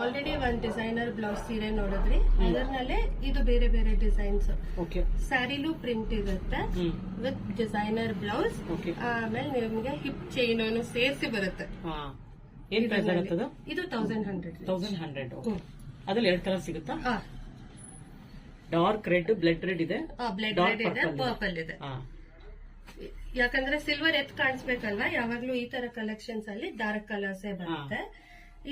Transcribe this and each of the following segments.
Already ಒಂದ್ designer blouse ಸೀರೆ ನೋಡಿದ್ರಿ, ಅದರಲ್ಲೇ ಇದು ಬೇರೆ ಬೇರೆ ಡಿಸೈನ್ಸ್. ಸ್ಯಾರಿಲೂ ಪ್ರಿಂಟ್ ಇರುತ್ತೆ ವಿತ್ ಡಿಸೈನರ್ ಬ್ಲೌಸ್. ಆಮೇಲೆ ನಿಮ್ಗೆ ಹಿಪ್ ಚೈನ್ ಸೇರಿಸಿ ಬರುತ್ತೆ. ಏನ್ ಪ್ರೈಸ್ ಆಗುತ್ತದ? ಇದು 1100. 1100. ಅದ್ರಲ್ಲಿ 2 ಕಲರ್ ಸಿಗುತ್ತಾ? ಡಾರ್ಕ್ ರೆಡ್, ಬ್ಲಡ್ ರೆಡ್ ಇದೆ, ಬ್ಲಡ್ ರೆಡ್ ಇದೆ, ಪರ್ಪಲ್ ಇದೆ. ಯಾಕಂದ್ರೆ ಸಿಲ್ವರ್ ಎತ್ ಕಾಣಿಸ್ಬೇಕಲ್ವಾ, ಯಾವಾಗ್ಲೂ ಈ ತರ ಕಲೆಕ್ಷನ್ಸ್ ಅಲ್ಲಿ ಡಾರ್ಕ್ ಕಲರ್ಸ್ ಬರುತ್ತೆ.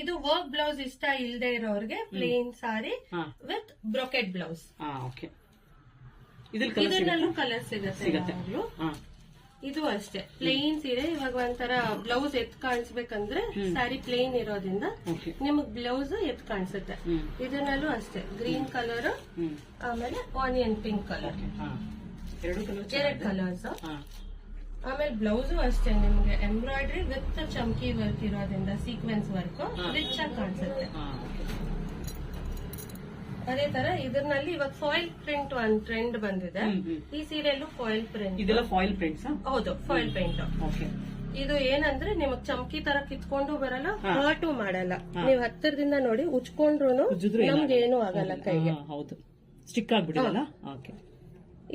ಇದು ವರ್ಕ್ ಬ್ಲೌಸ್ ಇಷ್ಟ ಇಲ್ಲದೆ ಇರೋರ್ಗೆ plain sari with brocade blouse. ಇದರಲ್ಲೂ ಕಲರ್ ಸಿಗುತ್ತೆ. ಇದು ಅಷ್ಟೇ ಪ್ಲೇನ್ ಸೀರೆ. ಇವಾಗ ಒಂಥರ ಬ್ಲೌಸ್ ಎತ್ ಕಾಣಿಸ್ಬೇಕಂದ್ರೆ ಸ್ಯಾರಿ ಪ್ಲೇನ್ ಇರೋದ್ರಿಂದ ನಿಮಗ್ ಬ್ಲೌಸ್ ಎತ್ ಕಾಣಿಸುತ್ತೆ. ಇದನ್ನಲ್ಲೂ ಅಷ್ಟೇ ಗ್ರೀನ್ ಕಲರ್, ಆಮೇಲೆ ಆನಿಯನ್ ಪಿಂಕ್ ಕಲರ್, 2 ಕಲರ್ಸ್. ಆಮೇಲೆ ಬ್ಲೌಸು ಅಷ್ಟೇ ನಿಮ್ಗೆ ಎಂಬ್ರಾಯ್ಡ್ರಿ ವಿತ್ ಚಮ್ಕಿ ವರ್ಕ್ ಇರೋದ್ರಿಂದ ಸೀಕ್ವೆನ್ಸ್ ವರ್ಕ್ ರಿಚ್ ಆಗಿ ಕಾಣಿಸುತ್ತೆ. ಅದೇ ತರ ಇದರಲ್ಲಿ ಇವಾಗ ಫಾಯಿಲ್ ಪ್ರಿಂಟ್ ಒಂದ್ ಟ್ರೆಂಡ್ ಬಂದಿದೆ. ಈ ಸೀರೆಯಲ್ಲೂ ಫಾಯಿಲ್ ಪ್ರಿಂಟ್. ಇದೆಲ್ಲ ಫಾಯಿಲ್ ಪ್ರಿಂಟ್ಸ್? ಹೌದು, ಫಾಯಿಲ್ ಪ್ರಿಂಟ್. ಇದು ಏನಂದ್ರೆ ನಿಮಗ್ ಚಮ್ಕಿ ತರ ಕಿತ್ಕೊಂಡು ಬರಲ್ಲ, ಹರ್ಟು ಮಾಡಲ್ಲ. ನೀವ್ ಹತ್ತಿರದಿಂದ ನೋಡಿ ಉಚ್ಕೊಂಡ್ರು ನಮ್ಗೆ ಏನು ಆಗಲ್ಲ ಕೈಗೆ. ಹೌದು, ಸ್ಟಿಕ್ ಆಗ್ಬಿಡಲ್ಲ.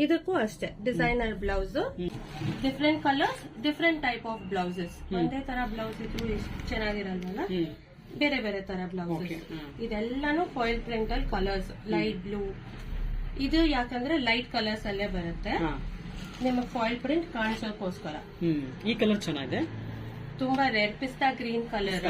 ಇದಕ್ಕೂ ಅಷ್ಟೇ designer blouse, different colours, different type of blouses. ಒಂದೇ ತರ ಬ್ಲೌಸ್ ಇದ್ರು ಎಷ್ಟು ಚೆನ್ನಾಗಿರಲ್ವಲ್ಲ, ಬೇರೆ ಬೇರೆ ತರ ಬ್ಲೌಸಸ್. ಇದೆಲ್ಲಾನು ಫಾಯಿಲ್ ಪ್ರಿಂಟ್ ಅಲ್ಲಿ ಕಲರ್ಸ್, ಲೈಟ್ ಬ್ಲೂ. ಇದು ಯಾಕಂದ್ರೆ ಲೈಟ್ ಕಲರ್ಸ್ ಅಲ್ಲೇ ಬರುತ್ತೆ, ನಿಮಗೆ ಫಾಯಿಲ್ ಪ್ರಿಂಟ್ ಕಾಣಿಸೋಕೋಸ್ಕರ. ಈ ಕಲರ್ ಚೆನ್ನಾಗಿದೆ, ತುಂಬಾ ರೆಡ್ ಪಿಸ್ತಾ ಗ್ರೀನ್ ಕಲರ್.